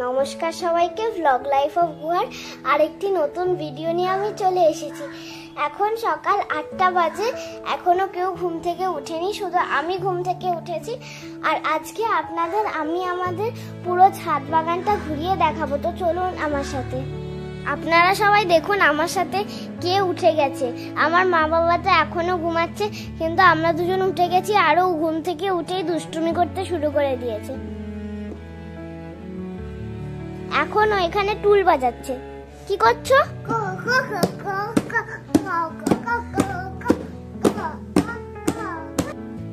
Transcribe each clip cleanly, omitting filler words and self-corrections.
নমস্কার সবাইকে, blog life of গুহার আরেকটি নতুন ভিডিও নিয়ে আমি চলে এসেছি। এখন সকাল 8টা বাজে, এখনো কেউ ঘুম থেকে উঠেনি, শুধু আমি ঘুম থেকে উঠেছি। আর আজকে আপনাদের আমি আমাদের পুরো ছাদ বাগানটা ঘুরিয়ে দেখাবো, তো চলুন আমার সাথে। আপনারা সবাই দেখুন আমার সাথে কে উঠে গেছে। আমার মা বাবা তো এখনো ঘুমাচ্ছে, কিন্তু আমরা দুজন উঠে গেছি, আরও ঘুম থেকে উঠেই দুষ্টুমি করতে শুরু করে দিয়েছে। এখনো এখানে টুল বাজাচ্ছে। কি করছো?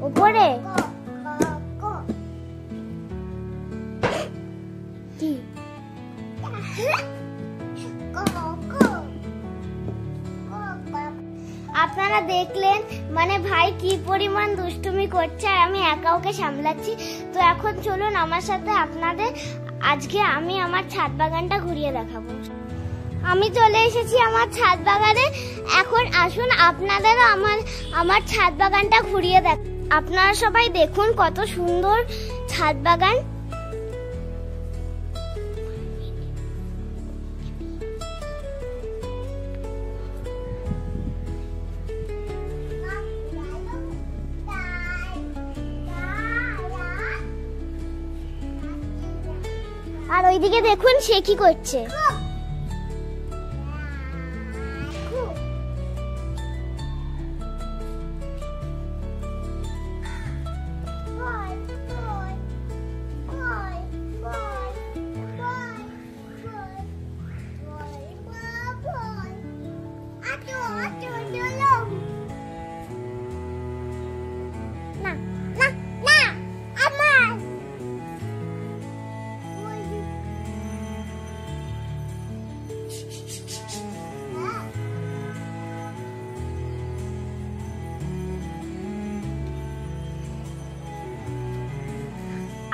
উপরে কি আপনারা দেখলেন, মানে ভাই কি পরিমাণ দুষ্টুমি করছে, আর আমি একা ওকে সামলাচ্ছি। তো এখন চলুন আমার সাথে, আপনাদের আজকে আমি আমার ছাদ বাগানটা ঘুরিয়ে দেখাবো। আমি চলে এসেছি আমার ছাদ বাগানে। এখন আসুন আপনাদেরও আমার ছাদ বাগানটা ঘুরিয়ে দেখ। আপনারা সবাই দেখুন কত সুন্দর ছাদ বাগান। আর ওইদিকে দেখুন সে কি করছে।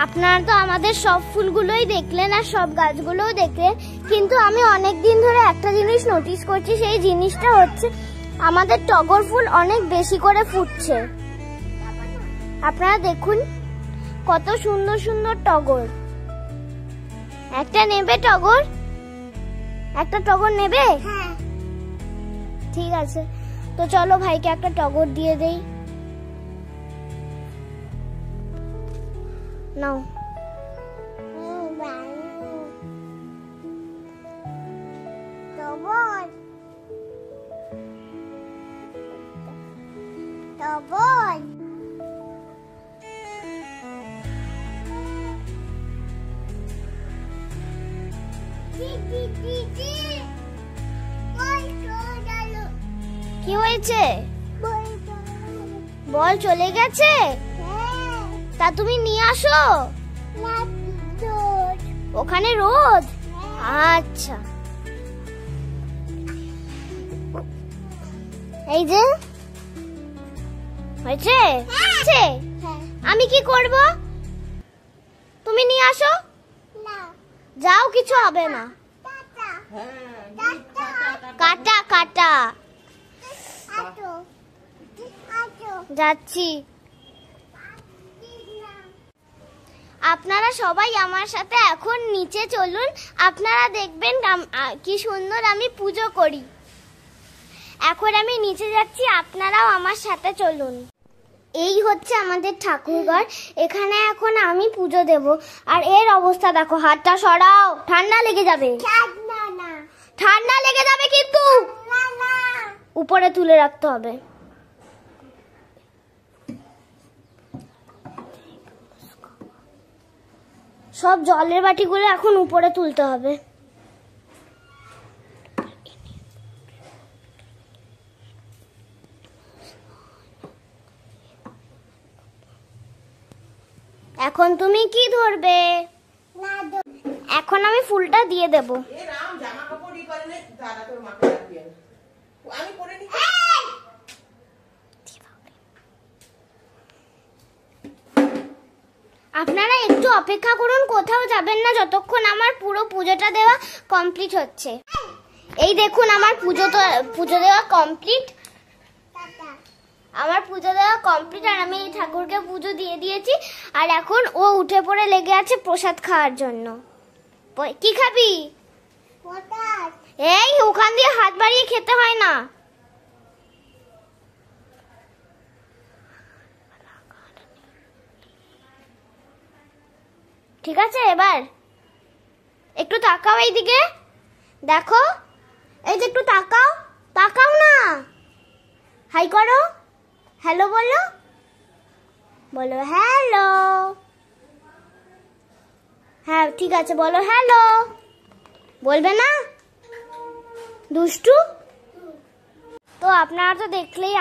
আপনারা তো আমাদের সব ফুলগুলোই দেখলেন আর সব গাছগুলোও দেখলেন, কিন্তু আমি অনেক দিন ধরে একটা জিনিস নোটিস করছি। সেই জিনিসটা হচ্ছে আমাদের টগর ফুল অনেক বেশি করে ফুটছে। আপনারা দেখুন কত সুন্দর সুন্দর টগর। একটা নেবে টগর? একটা টগর নেবে? হ্যাঁ ঠিক আছে, তো চলো ভাইকে একটা টগর দিয়ে দেই। নাও। কি হয়েছে? বল চলে গেছে? তা তুমি নিয়ে আসো। ওখানে রোদ? আচ্ছা, এই যে হয়েছে। আমি কি করব? তুমি নিয়ে আসো। যাও, কিছু হবে না। কাটা কাটা যাচ্ছি। আপনারা সবাই আমার সাথে এখন নিচে চলুন, আপনারা দেখবেন কি সুন্দর আমি পুজো করি। এখন আমি নিচে যাচ্ছি, আপনারাও আমার সাথে চলুন। এই হচ্ছে আমাদের ঠাকুরঘর, এখানে এখন আমি পুজো দেব। আর এর অবস্থা দেখো, হাতটা সরাও, ঠান্ডা লেগে যাবে। ঠান্ডা লেগে যাবে কিন্তু, উপরে তুলে রাখতে হবে। সব জলের বাটিগুলো এখন উপরে তুলতে হবে। এখন তুমি কি ধরবে? এখন আমি ফুলটা দিয়ে দেব। আপনারা একটু অপেক্ষা করুন, কোথাও যাবেন না যতক্ষণ আমার পুরো পুজোটা দেওয়া কমপ্লিট হচ্ছে। এই দেখুন আমার পুজো দেওয়া কমপ্লিট। আমার পুজো দেওয়া কমপ্লিট, আর আমি এই ঠাকুরকে পুজো দিয়ে দিয়েছি। আর এখন ও উঠে পড়ে লেগে আছে প্রসাদ খাওয়ার জন্য। কি খাবি? এই ওখান দিয়ে হাত বাড়িয়ে খেতে হয় না। ঠিক আছে, এবার একটু তাকাও এইদিকে, দেখো, এই যে একটু তাকাও, তাকাও না, হাই করো, হ্যালো বলো, বলো হ্যালো। হ্যাঁ ঠিক আছে, বলো হ্যালো। বলবে না দুষ্টু? তো আপনারা তো দেখলেই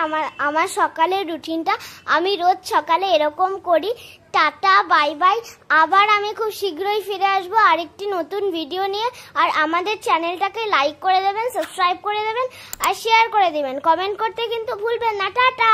আমার সকালের রুটিনটা। আমি রোজ সকালে এরকম করি। Tata, bye bye. আবার আমি খুব শীঘ্রই ফিরে আসবো আরেকটি নতুন ভিডিও নিয়ে। আর আমাদের চ্যানেলটাকে লাইক করে দেবেন, সাবস্ক্রাইব করে দেবেন আর শেয়ার করে দেবেন। কমেন্ট করতে কিন্তু ভুলবেন না। টাটা।